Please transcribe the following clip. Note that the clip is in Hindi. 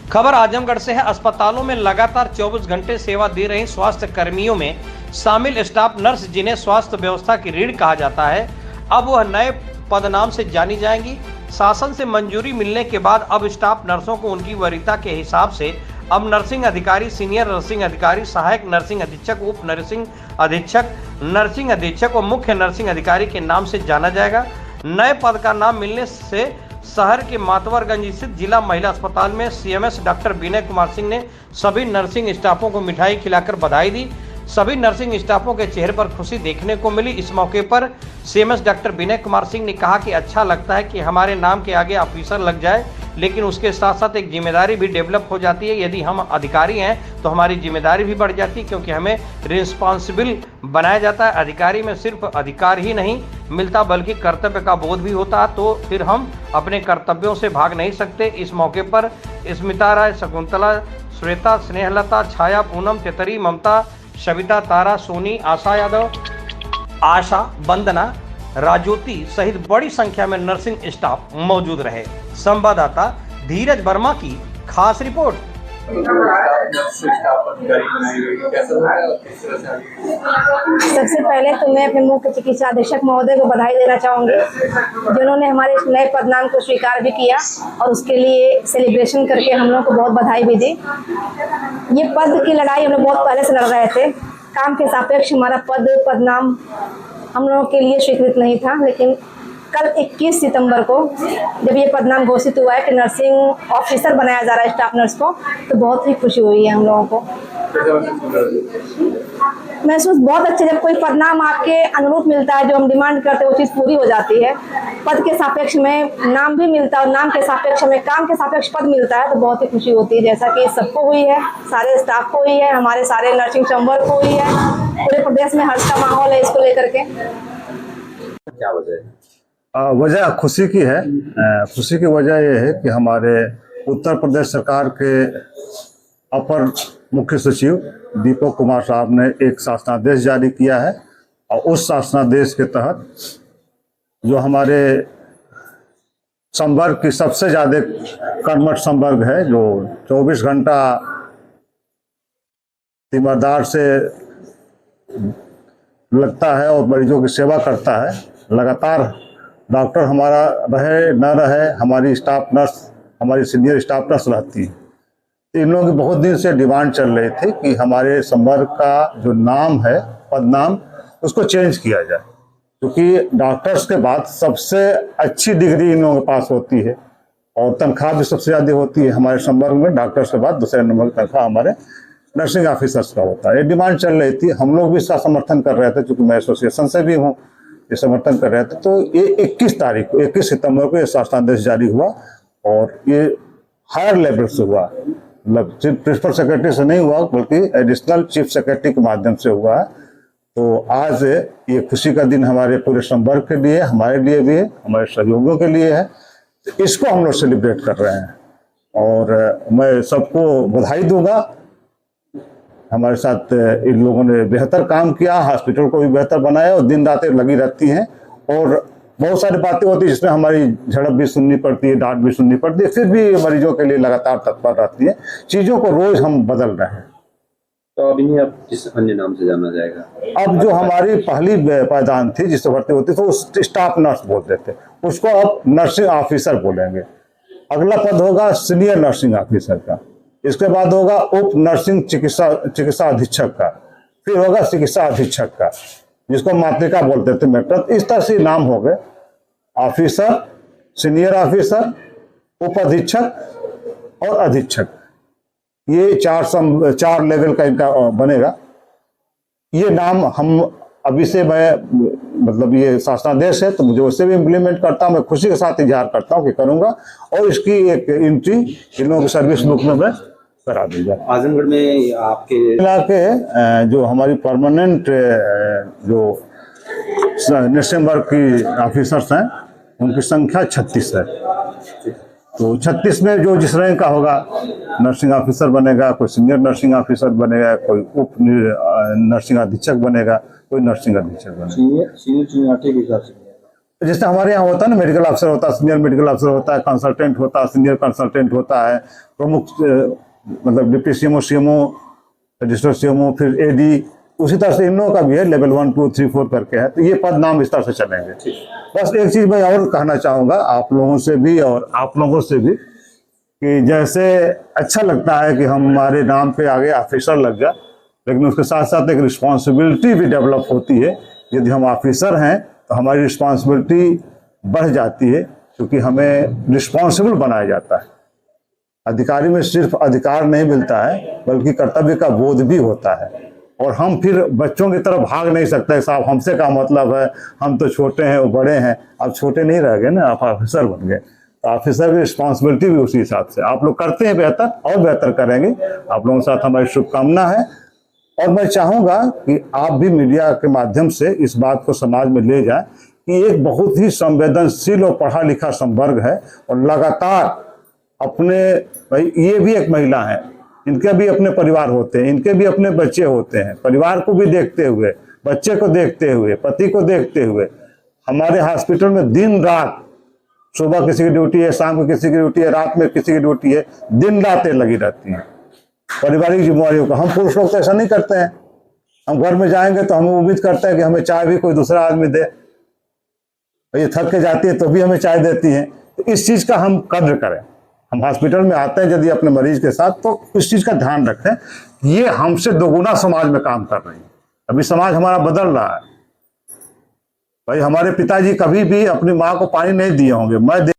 खबर आजमगढ़ से है। अस्पतालों में लगातार 24 घंटे सेवा दे रही स्वास्थ्य कर्मियों में शामिल स्टाफ नर्स, जिन्हें स्वास्थ्य व्यवस्था की रीढ़ कहा जाता है, अब वह नए पदनाम से जानी जाएंगी। शासन से मंजूरी मिलने के बाद अब स्टाफ नर्सों को उनकी वरीयता के हिसाब से अब नर्सिंग अधिकारी, सीनियर नर्सिंग अधिकारी, सहायक नर्सिंग अधीक्षक, उप नर्सिंग अधीक्षक, नर्सिंग अधीक्षक और मुख्य नर्सिंग अधिकारी के नाम से जाना जाएगा। नए पद का नाम मिलने से शहर के मातवरगंज स्थित जिला महिला अस्पताल में सीएमएस डॉक्टर विनय कुमार सिंह ने सभी नर्सिंग स्टाफों को मिठाई खिलाकर बधाई दी। सभी नर्सिंग स्टाफों के चेहरे पर खुशी देखने को मिली। इस मौके पर सीएमएस डॉक्टर विनय कुमार सिंह ने कहा कि अच्छा लगता है कि हमारे नाम के आगे ऑफिसर लग जाए, लेकिन उसके साथ साथ एक जिम्मेदारी भी डेवलप हो जाती है। यदि हम अधिकारी हैं तो हमारी जिम्मेदारी भी बढ़ जाती है, क्योंकि हमें रिस्पॉन्सिबल बनाया जाता है। अधिकारी में सिर्फ अधिकार ही नहीं मिलता बल्कि कर्तव्य का बोध भी होता है, तो फिर हम अपने कर्तव्यों से भाग नहीं सकते। इस मौके पर स्मिता राय, शकुंतला, श्वेता, स्नेहलता, छाया, पूनम, तितरी, ममता, सविता, तारा, सोनी, आशा यादव, आशा, वंदना, राजोती सहित बड़ी संख्या में नर्सिंग स्टाफ मौजूद रहे। संवाददाता धीरज वर्मा की खास रिपोर्ट। सबसे पहले तो मैं अपने मुख्य चिकित्सा अधीक्षक महोदय को बधाई देना चाहूँगी, जिन्होंने हमारे इस नए पदनाम को स्वीकार भी किया और उसके लिए सेलिब्रेशन करके हम लोग को बहुत बधाई भी दी। ये पद की लड़ाई हम लोग बहुत पहले से लड़ रहे थे। काम के सापेक्ष हमारा पदनाम हम लोगों के लिए स्वीकृत नहीं था, लेकिन कल 21 सितंबर को जब ये पदनाम घोषित हुआ है कि नर्सिंग ऑफिसर बनाया जा रहा है स्टाफ नर्स को, तो बहुत ही खुशी हुई है हम लोगों को। महसूस बहुत अच्छे, जब कोई पदनाम आपके अनुरूप मिलता है, जो हम डिमांड करते हैं वो चीज़ पूरी हो जाती है। पद के सापेक्ष में नाम भी मिलता है और नाम के सापेक्ष में काम के सापेक्ष पद मिलता है, तो बहुत ही खुशी होती है। जैसा कि सबको हुई है, सारे स्टाफ को हुई है, हमारे सारे नर्सिंग चैम्बर को हुई है, पूरे प्रदेश में हर्ष का माहौल है इसको लेकर के। क्या वजह है? वजह खुशी की है। खुशी की वजह यह है कि हमारे उत्तर प्रदेश सरकार के अपर मुख्य सचिव दीपक कुमार साहब ने एक शासनादेश जारी किया है और उस शासनादेश के तहत जो हमारे संवर्ग की सबसे ज़्यादा कर्मठ संवर्ग है, जो 24 घंटा तीमारदार से लगता है और मरीजों की सेवा करता है, लगातार डॉक्टर हमारा रहे न रहे, हमारी स्टाफ नर्स, हमारी सीनियर स्टाफ नर्स रहती है। इन लोगों की बहुत दिन से डिमांड चल रही थी कि हमारे संवर्ग का जो नाम है, पदनाम, उसको चेंज किया जाए, क्योंकि डॉक्टर्स के बाद सबसे अच्छी डिग्री इन लोगों के पास होती है और तनख्वाह भी सबसे ज़्यादा होती है। हमारे संवर्ग में डॉक्टर्स के बाद दूसरे नंबर की तनख्वाह हमारे नर्सिंग ऑफिसर्स का होता है। ये डिमांड चल रही थी, हम लोग भी इसका समर्थन कर रहे थे, क्योंकि मैं एसोसिएशन से भी हूँ, ये समर्थन कर रहे थे। तो ये 21 सितंबर को ये शासनादेश जारी हुआ और ये हायर लेवल से हुआ, मतलब सिर्फ प्रिंसिपल सेक्रेटरी से नहीं हुआ बल्कि एडिशनल चीफ सेक्रेटरी के माध्यम से हुआ है। तो आज ये खुशी का दिन हमारे पूरे संवर्ग के लिए, हमारे लिए भी है, हमारे सहयोगियों के लिए है। तो इसको हम लोग सेलिब्रेट कर रहे हैं और मैं सबको बधाई दूंगा। हमारे साथ इन लोगों ने बेहतर काम किया, हॉस्पिटल को भी बेहतर बनाया और दिन रात लगी रहती हैं और बहुत सारी बातें होती है जिसमें हमारी झड़प भी सुननी पड़ती है, डांट भी सुननी पड़ती है, फिर भी मरीजों के लिए लगातार तत्पर रहती है। चीज़ों को रोज हम बदल रहे हैं। तो अब इन्हें अब किस अन्य नाम से जाना जाएगा? अब जो हमारी पहली पायदान थी जिससे भर्ती होती थी वो स्टाफ नर्स बोलते थे, उसको अब नर्सिंग ऑफिसर बोलेंगे। अगला पद होगा सीनियर नर्सिंग ऑफिसर का, इसके बाद होगा उप नर्सिंग चिकित्सा अधीक्षक का, फिर होगा चिकित्सा अधीक्षक का, जिसको मातृका बोलते थे मेट्रन। इस तरह से नाम हो गए ऑफिसर, सीनियर ऑफिसर, उप अधीक्षक और अधीक्षक। ये चार लेवल का इनका बनेगा। ये नाम हम अभी से, मैं मतलब ये शासनादेश है तो मुझे उससे भी इम्प्लीमेंट करता हूँ, मैं खुशी के साथ इजहार करता हूँ कि करूँगा और इसकी एक एंट्री इन लोगों की सर्विस बुक में मैं करा दूंगा। आजमगढ़ में आपके इलाके जो हमारी परमानेंट जो नर्सिंग वर्ग की ऑफिसर्स हैं उनकी संख्या 36 है। तो 36 में जो जिस रैंक का होगा, नर्सिंग ऑफिसर बनेगा, कोई सीनियर नर्सिंग ऑफिसर बनेगा, कोई उप नर्सिंग अधीक्षक बनेगा, कोई नर्सिंग अधीक्षक बनेगा। सीनियर के हिसाब से जैसे हमारे यहाँ होता है ना, मेडिकल अफसर होता है, सीनियर मेडिकल अफसर होता है, कंसल्टेंट होता है, सीनियर कंसल्टेंट होता है, प्रमुख मतलब deputy CMO, CMO, register CMO, फिर एडी, उसी तरह से इन लोगों का भी है, लेवल 1, 2, 3, 4 करके है। तो ये पद नाम इस तरह से चलेंगे। बस एक चीज़ मैं और कहना चाहूँगा आप लोगों से भी और आप लोगों से भी, कि जैसे अच्छा लगता है कि हमारे नाम पे आगे ऑफिसर लग गया, लेकिन उसके साथ साथ एक रिस्पॉन्सिबिलिटी भी डेवलप होती है। यदि हम ऑफिसर हैं तो हमारी रिस्पॉन्सिबिलिटी बढ़ जाती है, क्योंकि हमें रिस्पॉन्सिबल बनाया जाता है। अधिकारी में सिर्फ अधिकार नहीं मिलता है, बल्कि कर्तव्य का बोध भी होता है। और हम फिर बच्चों की तरफ भाग नहीं सकते, साहब हमसे क्या मतलब है, हम तो छोटे हैं वो बड़े हैं। आप छोटे नहीं रह गए ना, आप ऑफिसर बन गए। तो ऑफिसर की रिस्पॉन्सिबिलिटी भी उसी हिसाब से आप लोग करते हैं, बेहतर और बेहतर करेंगे। आप लोगों के साथ हमारी शुभकामना है। और मैं चाहूँगा कि आप भी मीडिया के माध्यम से इस बात को समाज में ले जाएं कि एक बहुत ही संवेदनशील और पढ़ा लिखा संवर्ग है, और लगातार अपने, भाई ये भी एक महिला है, इनके भी अपने परिवार होते हैं, इनके भी अपने बच्चे होते हैं, परिवार को भी देखते हुए, बच्चे को देखते हुए, पति को देखते हुए हमारे हॉस्पिटल में दिन रात, सुबह किसी की ड्यूटी है, शाम को किसी की ड्यूटी है, रात में किसी की ड्यूटी है, दिन रात लगी रहती हैं पारिवारिक जिम्मेदारियों का। हम पुरुष लोग तो ऐसा नहीं करते हैं। हम घर में जाएंगे तो हम उम्मीद करते हैं कि हमें चाय भी कोई दूसरा आदमी दे। ये थक के जाती है तो भी हमें चाय देती है। तो इस चीज़ का हम कद्र करें। हम हॉस्पिटल में आते हैं यदि अपने मरीज के साथ, तो इस चीज़ का ध्यान रखें। ये हमसे दोगुना समाज में काम कर रही है। अभी समाज हमारा बदल रहा है। भाई हमारे पिताजी कभी भी अपनी माँ को पानी नहीं दिए होंगे। मैं